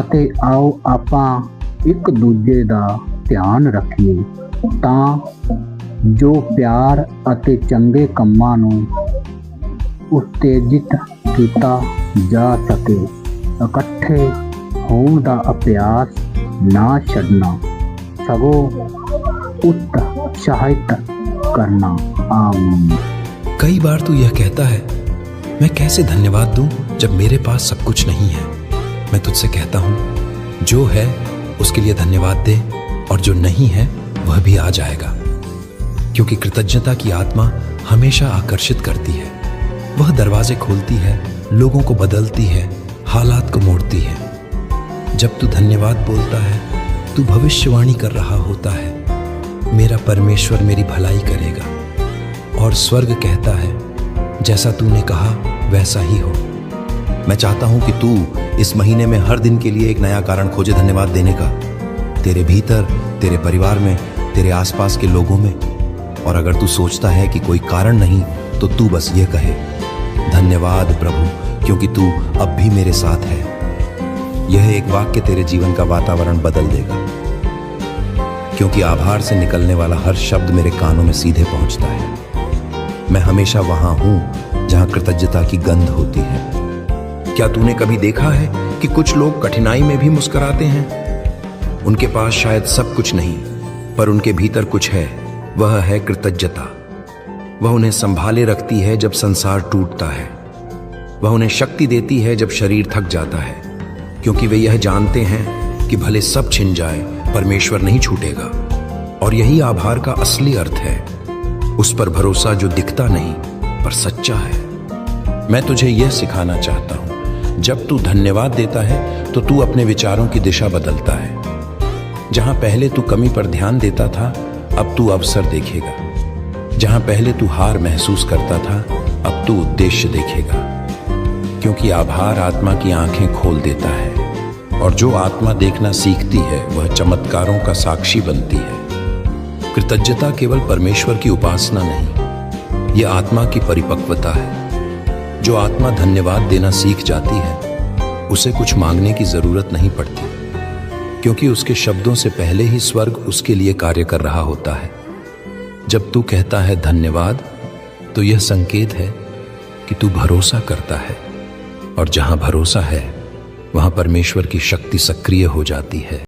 ਅਤੇ ਆਓ ਆਪਾਂ ਇੱਕ ਦੂਜੇ ਦਾ ਧਿਆਨ ਰੱਖੀਏ ਤਾਂ ਜੋ ਪਿਆਰ ਅਤੇ ਚੰਗੇ ਕੰਮਾਂ ਨੂੰ ਉਤੇਜਿਤ ਕੀਤਾ ਜਾ ਸਕੇ। ਇਕੱਠੇ ਹੋਣ ਦਾ ਅਭਿਆਸ ਨਾ ਛੱਡਣਾ, ਸਗੋं उत्साहित करना। आमीन। कई बार तू यह कहता है, मैं कैसे धन्यवाद दूं जब मेरे पास सब कुछ नहीं है। मैं तुझसे कहता हूं, जो है उसके लिए धन्यवाद दे और जो नहीं है वह भी आ जाएगा, क्योंकि कृतज्ञता की आत्मा हमेशा आकर्षित करती है। वह दरवाजे खोलती है, लोगों को बदलती है, हालात को मोड़ती है। जब तू धन्यवाद बोलता है, तू भविष्यवाणी कर रहा होता है, मेरा परमेश्वर मेरी भलाई करेगा। और स्वर्ग कहता है, जैसा तूने कहा वैसा ही हो। मैं चाहता हूं कि तू इस महीने में हर दिन के लिए एक नया कारण खोजे धन्यवाद देने का, तेरे भीतर, तेरे परिवार में, तेरे आसपास के लोगों में। और अगर तू सोचता है कि कोई कारण नहीं, तो तू बस ये कहे, धन्यवाद प्रभु, क्योंकि तू अब भी मेरे साथ है। यह एक वाक्य तेरे जीवन का वातावरण बदल देगा, क्योंकि आभार से निकलने वाला हर शब्द मेरे कानों में सीधे पहुंचता है। मैं हमेशा वहां हूं जहां कृतज्ञता की गंध होती है। क्या तूने कभी देखा है कि कुछ लोग कठिनाई में भी मुस्कुराते हैं? उनके पास शायद सब कुछ नहीं, पर उनके भीतर कुछ है, वह है कृतज्ञता। वह उन्हें संभाले रखती है जब संसार टूटता है। वह उन्हें शक्ति देती है जब शरीर थक जाता है, क्योंकि वे यह जानते हैं कि भले सब छिन जाए, परमेश्वर नहीं छूटेगा। और यही आभार का असली अर्थ है, उस पर भरोसा जो दिखता नहीं पर सच्चा है। मैं तुझे यह सिखाना चाहता हूं, जब तू धन्यवाद देता है तो तू अपने विचारों की दिशा बदलता है। जहां पहले तू कमी पर ध्यान देता था, अब तू अवसर देखेगा। जहां पहले तू हार महसूस करता था, अब तू उद्देश्य देखेगा। क्योंकि आभार आत्मा की आंखें खोल देता है, और जो आत्मा देखना सीखती है वह चमत्कारों का साक्षी बनती है। कृतज्ञता केवल परमेश्वर की उपासना नहीं, यह आत्मा की परिपक्वता है। जो आत्मा धन्यवाद देना सीख जाती है, उसे कुछ मांगने की जरूरत नहीं पड़ती, क्योंकि उसके शब्दों से पहले ही स्वर्ग उसके लिए कार्य कर रहा होता है। जब तू कहता है धन्यवाद, तो यह संकेत है कि तू भरोसा करता है, और जहां भरोसा है वहां परमेश्वर की शक्ति सक्रिय हो जाती है।